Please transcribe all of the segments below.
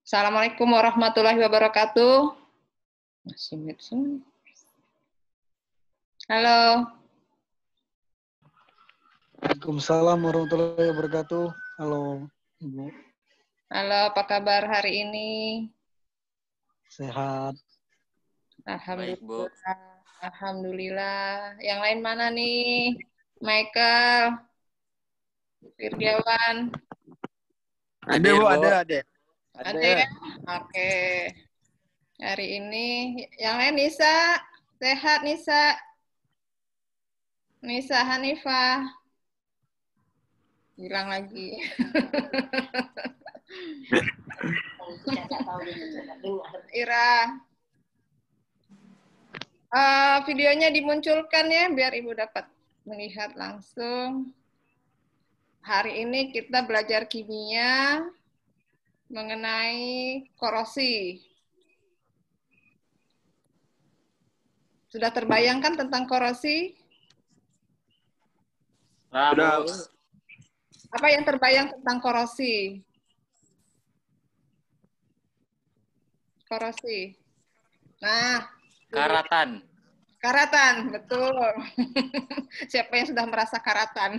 Assalamualaikum warahmatullahi wabarakatuh. Masih mute semua. Halo. Waalaikumsalam warahmatullahi wabarakatuh. Halo, Ibu. Halo, apa kabar hari ini? Sehat. Alhamdulillah. Baik, Bu. Alhamdulillah. Yang lain mana nih? Michael, Firdawan. Ada, Bu, ada. Ada ya? Oke. Hari ini yang lain Nisa. Sehat Nisa. Nisa Hanifah. Hilang lagi. Ira. Videonya dimunculkan ya, biar Ibu dapat melihat langsung. Hari ini kita belajar kimia mengenai korosi. Sudah terbayangkan tentang korosi? Sudah. Apa yang terbayang tentang korosi? Korosi. Nah, Karatan. karatan, betul. Siapa yang sudah merasa karatan?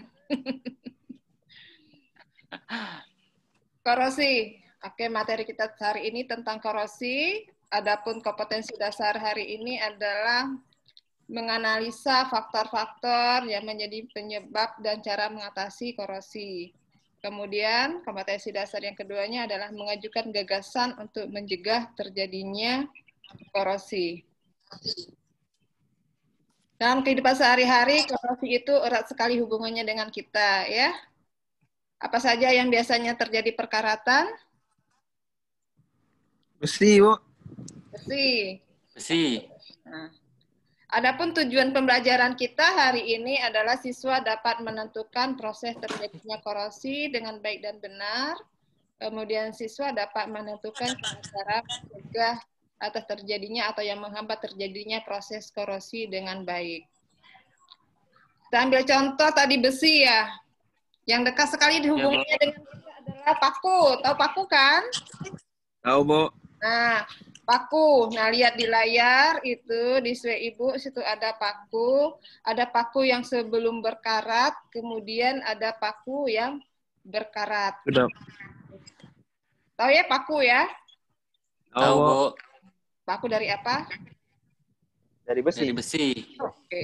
Korosi. Oke, materi kita hari ini tentang korosi. Adapun kompetensi dasar hari ini adalah menganalisa faktor-faktor yang menjadi penyebab dan cara mengatasi korosi. Kemudian, kompetensi dasar yang keduanya adalah mengajukan gagasan untuk mencegah terjadinya korosi. Dalam kehidupan sehari-hari, korosi itu erat sekali hubungannya dengan kita, ya. Apa saja yang biasanya terjadi perkaratan? Besi, Bu. Besi. Nah, adapun tujuan pembelajaran kita hari ini adalah siswa dapat menentukan proses terjadinya korosi dengan baik dan benar. Kemudian siswa dapat menentukan cara mencegah atas terjadinya atau yang menghambat terjadinya proses korosi dengan baik. Kita ambil contoh tadi besi ya. Yang dekat sekali dihubunginya dengan kita adalah paku. Tahu paku kan? Tahu, Bu. Nah, paku. Nah, lihat di layar itu di swe Ibu situ ada paku. Ada paku yang sebelum berkarat, kemudian ada paku yang berkarat. Sudah. Tahu ya paku ya? Tahu, Bu. Paku dari apa? Dari besi. Dari besi. Oke.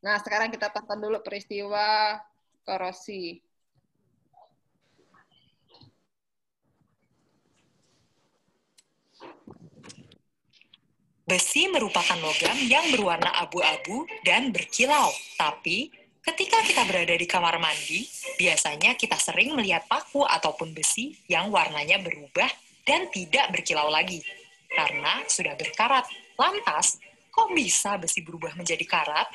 Nah, sekarang kita tonton dulu peristiwa korosi. Besi merupakan logam yang berwarna abu-abu dan berkilau. Tapi, ketika kita berada di kamar mandi, biasanya kita sering melihat paku ataupun besi yang warnanya berubah dan tidak berkilau lagi. Karena sudah berkarat. Lantas, kok bisa besi berubah menjadi karat?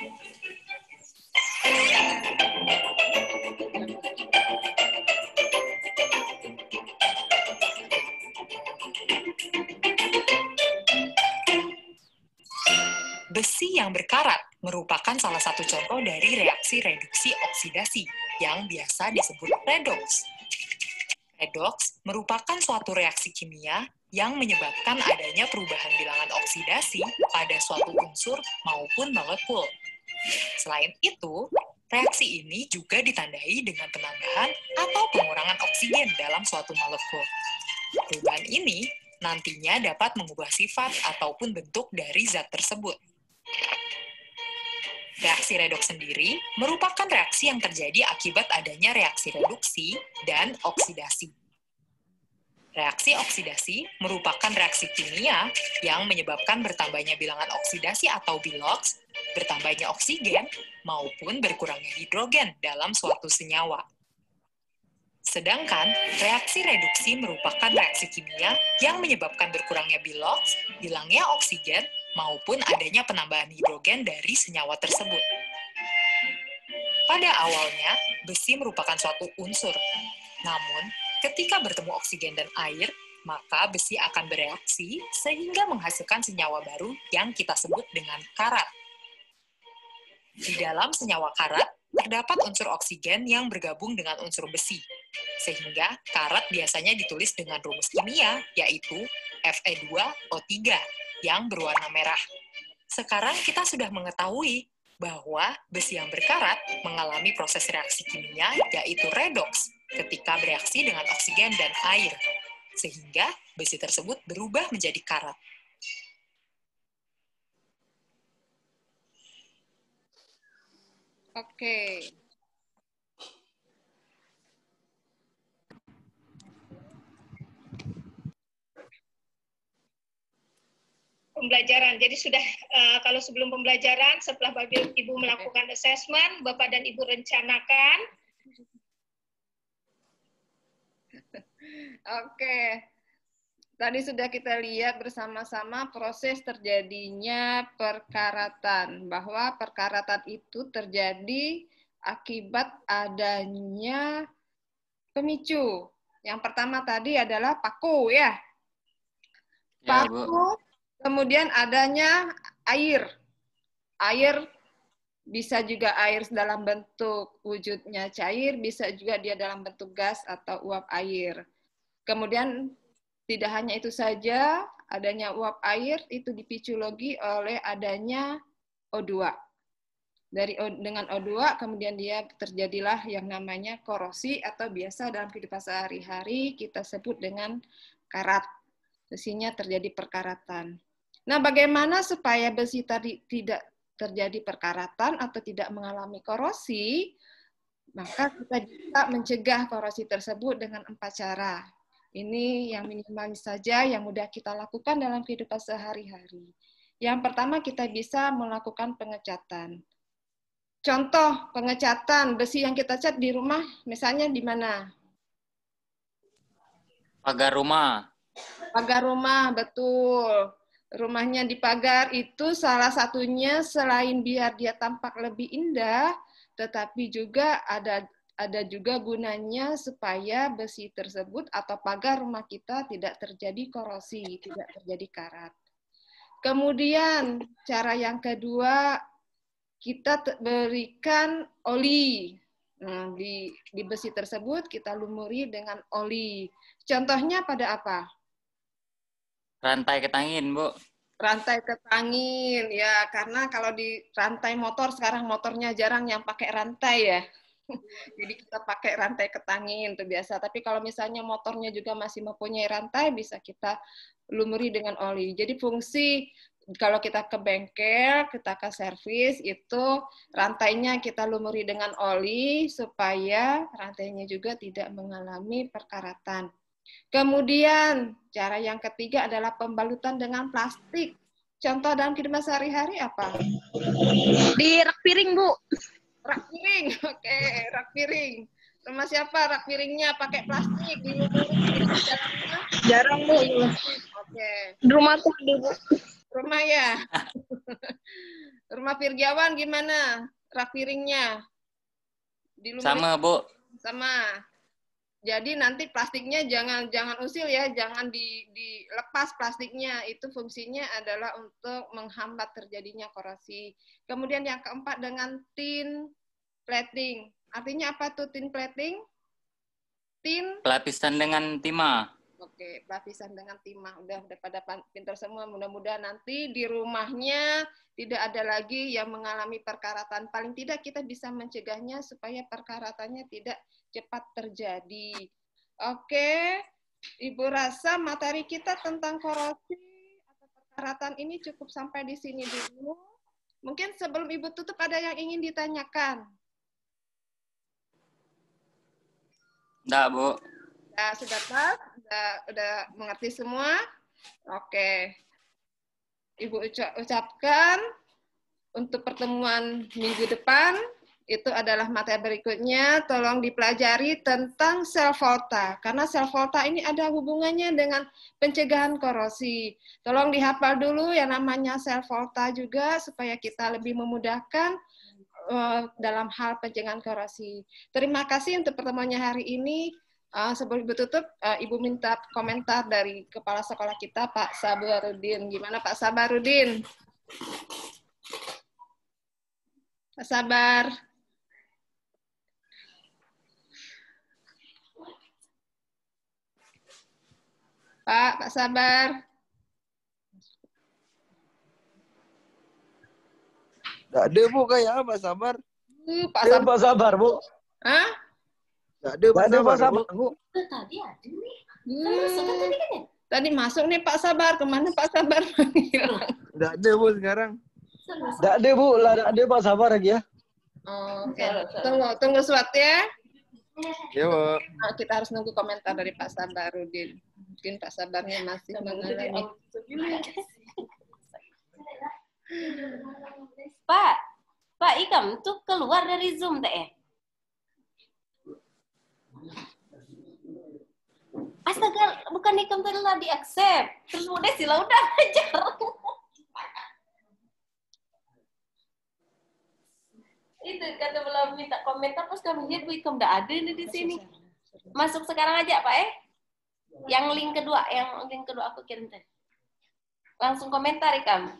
Besi yang berkarat merupakan salah satu contoh dari reaksi reduksi oksidasi yang biasa disebut redoks. Redoks merupakan suatu reaksi kimia yang menyebabkan adanya perubahan bilangan oksidasi pada suatu unsur maupun molekul. Selain itu, reaksi ini juga ditandai dengan penambahan atau pengurangan oksigen dalam suatu molekul. Perubahan ini nantinya dapat mengubah sifat ataupun bentuk dari zat tersebut. Reaksi redoks sendiri merupakan reaksi yang terjadi akibat adanya reaksi reduksi dan oksidasi. Reaksi oksidasi merupakan reaksi kimia yang menyebabkan bertambahnya bilangan oksidasi atau biloks, bertambahnya oksigen, maupun berkurangnya hidrogen dalam suatu senyawa. Sedangkan reaksi reduksi merupakan reaksi kimia yang menyebabkan berkurangnya biloks, hilangnya oksigen, maupun adanya penambahan hidrogen dari senyawa tersebut. Pada awalnya, besi merupakan suatu unsur. Namun, ketika bertemu oksigen dan air, maka besi akan bereaksi sehingga menghasilkan senyawa baru yang kita sebut dengan karat. Di dalam senyawa karat, terdapat unsur oksigen yang bergabung dengan unsur besi. sehingga karat biasanya ditulis dengan rumus kimia, yaitu Fe2O3 yang berwarna merah. Sekarang kita sudah mengetahui bahwa besi yang berkarat mengalami proses reaksi kimia, yaitu redoks, ketika bereaksi dengan oksigen dan air, sehingga besi tersebut berubah menjadi karat. Oke. Pembelajaran. Jadi sudah kalau sebelum pembelajaran, setelah Bapak Ibu melakukan assessment, Bapak dan Ibu rencanakan. Oke. Tadi sudah kita lihat bersama-sama proses terjadinya perkaratan, bahwa perkaratan itu terjadi akibat adanya pemicu. Yang pertama tadi adalah paku, ya. Ya, Paku, Bu. kemudian adanya air. Air bisa juga air dalam bentuk wujudnya cair, bisa juga dia dalam bentuk gas atau uap air. Kemudian tidak hanya itu saja, adanya uap air itu dipicu lagi oleh adanya O2. Dengan O2 kemudian dia terjadilah yang namanya korosi atau biasa dalam kehidupan sehari-hari kita sebut dengan karat. Besinya terjadi perkaratan. Nah, bagaimana supaya besi tadi tidak terjadi perkaratan atau tidak mengalami korosi? Maka kita bisa mencegah korosi tersebut dengan 4 cara. Ini yang minimalis saja yang mudah kita lakukan dalam kehidupan sehari-hari. Yang pertama kita bisa melakukan pengecatan. Contoh pengecatan besi yang kita cat di rumah, misalnya di mana? Pagar rumah. Pagar rumah, betul. Rumahnya dipagar itu salah satunya selain biar dia tampak lebih indah, tetapi juga ada juga gunanya supaya besi tersebut atau pagar rumah kita tidak terjadi korosi, tidak terjadi karat. Kemudian cara yang kedua, kita berikan oli. Nah, di besi tersebut kita lumuri dengan oli. Contohnya pada apa? Rantai ketangin, Bu. Rantai ketangin, ya, karena kalau di rantai motor, sekarang motornya jarang yang pakai rantai ya. Jadi kita pakai rantai ketangin itu biasa. Tapi kalau misalnya motornya juga masih mempunyai rantai, bisa kita lumuri dengan oli. Jadi fungsi kalau kita ke bengkel, kita ke servis, itu rantainya kita lumuri dengan oli supaya rantainya juga tidak mengalami perkaratan. Kemudian, cara yang ketiga adalah pembalutan dengan plastik. Contoh dalam kehidupan sehari-hari apa? Di rak piring, Bu. Rak piring, oke, rak piring. Rumah siapa rak piringnya pakai plastik di dalamnya? Jarang, Bu. Oke. Di rumahku ada, Bu. Rumah ya. Rumah Firjawan gimana rak piringnya? Sama, Bu. Sama. Jadi nanti plastiknya jangan usil ya, jangan dilepas plastiknya. Itu fungsinya adalah untuk menghambat terjadinya korosi. Kemudian yang keempat dengan tin plating. Artinya apa tuh tin plating? Tin Pelapisan dengan timah. Oke, lapisan dengan timah. Udah pada pintar semua. Mudah-mudahan nanti di rumahnya tidak ada lagi yang mengalami perkaratan. Paling tidak kita bisa mencegahnya supaya perkaratannya tidak cepat terjadi. Oke, Ibu rasa materi kita tentang korosi atau perkaratan ini cukup sampai di sini dulu. Mungkin sebelum Ibu tutup ada yang ingin ditanyakan? Enggak, Bu. Ya, sudah pas? Udah mengerti semua? Oke. Ibu ucapkan untuk pertemuan minggu depan, itu adalah materi berikutnya, tolong dipelajari tentang sel volta. Karena sel volta ini ada hubungannya dengan pencegahan korosi. Tolong dihafal dulu yang namanya sel volta juga, supaya kita lebih memudahkan dalam hal pencegahan korosi. Terima kasih untuk pertemuannya hari ini. Sebelum Ibu tutup, Ibu minta komentar dari Kepala Sekolah kita, Pak Sabarudin. Gimana Pak Sabarudin? Pak Sabar. Pak Sabar. Nggak ada, Bu, kayak Pak Sabar. Pak Ada Sabar. Pak Sabar, Bu. Hah? Nggak ada Pak Sabar, Bu. Tadi ada nih. Kan masuk kan tadi kan ya? Tadi masuk nih Pak Sabar. Kemana Pak Sabar? Nggak ada, Bu, sekarang. Serius. Nggak ada, Bu. Lah, nggak ada Pak Sabar lagi ya. Oke. Tunggu suat ya. Ya, Bu. Nah, kita harus nunggu komentar dari Pak Sabarudin. Mungkin Pak Sabarnya masih mengalami. Pak Ikam tuh keluar dari Zoom teh. Astaga, bukan Ikam telah di-accept. Terus udah sila udah ajar. Itu kata belum minta komentar, pas kami lihat Bu Ikam udah ada nih di sini. Masuk sekarang aja Pak Yang link kedua aku kirim tadi. Langsung komentar Ikam.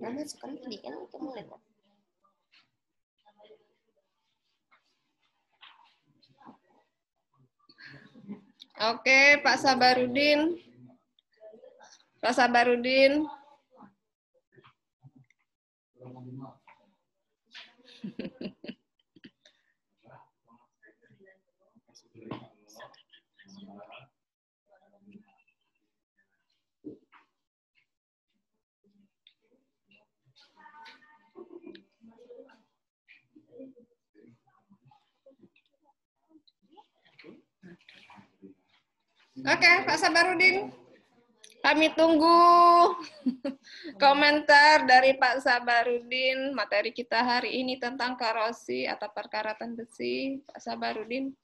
Nah, sekarang tadi kan kamu lihat. Oke, Pak Sabarudin. Pak Sabarudin. Oke, Pak Sabarudin. Kami tunggu komentar dari Pak Sabarudin. Materi kita hari ini tentang korosi atau perkaratan besi. Pak Sabarudin.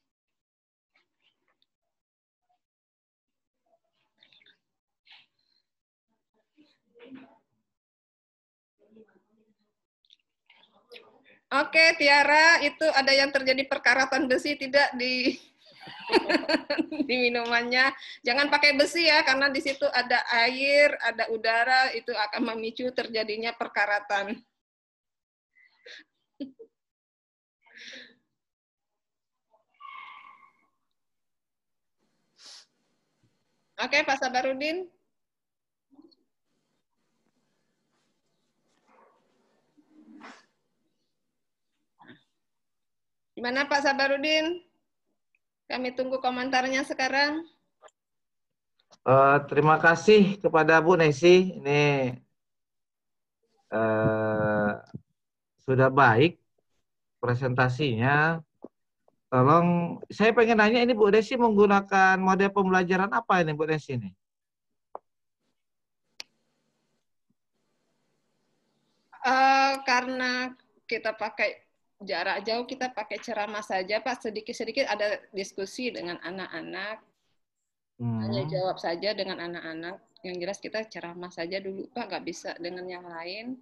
Oke, Tiara, itu ada yang terjadi perkaratan besi tidak di di minumannya. Jangan pakai besi ya, karena di situ ada air, ada udara, itu akan memicu terjadinya perkaratan. Oke, Pak Sabarudin. Gimana Pak Sabarudin? Kami tunggu komentarnya sekarang. Terima kasih kepada Bu Nesi. Ini sudah baik presentasinya. Tolong, saya pengen nanya ini Bu Nesi menggunakan model pembelajaran apa ini Bu Nesi ini? Karena kita pakai jarak jauh, kita pakai ceramah saja Pak. Sedikit-sedikit ada diskusi dengan anak-anak. Hanya jawab saja dengan anak-anak. Yang jelas kita ceramah saja dulu Pak, nggak bisa dengan yang lain.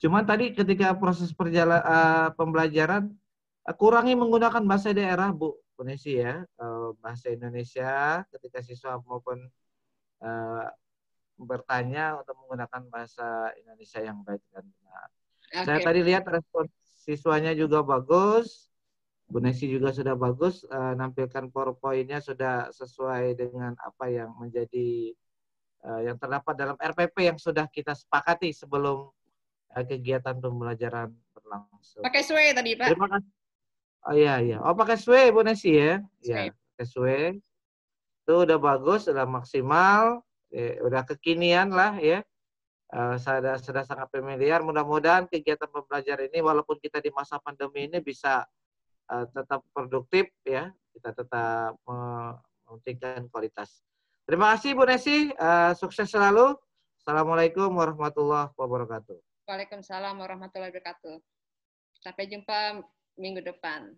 Cuman tadi ketika proses pembelajaran kurangi menggunakan bahasa daerah Bu Nesi ya, bahasa Indonesia ketika siswa maupun bertanya untuk menggunakan bahasa Indonesia yang baik dan benar. Okay. Saya tadi lihat respon siswanya juga bagus, Bu Nesi juga sudah bagus, nampilkan PowerPoint-nya sudah sesuai dengan apa yang menjadi yang terdapat dalam RPP yang sudah kita sepakati sebelum kegiatan pembelajaran berlangsung. Pakai SWE tadi Pak? Terima kasih. Oh iya. Oh pakai SWE Bu Nesi ya? Iya, pakai SWE. Itu udah bagus, udah maksimal. Udah kekinian lah ya, sudah sangat familiar. Mudah-mudahan kegiatan pembelajaran ini walaupun kita di masa pandemi ini bisa tetap produktif ya, kita tetap mementingkan kualitas. Terima kasih Bu Nesi, sukses selalu. Assalamualaikum warahmatullahi wabarakatuh. Waalaikumsalam warahmatullahi wabarakatuh. Sampai jumpa minggu depan.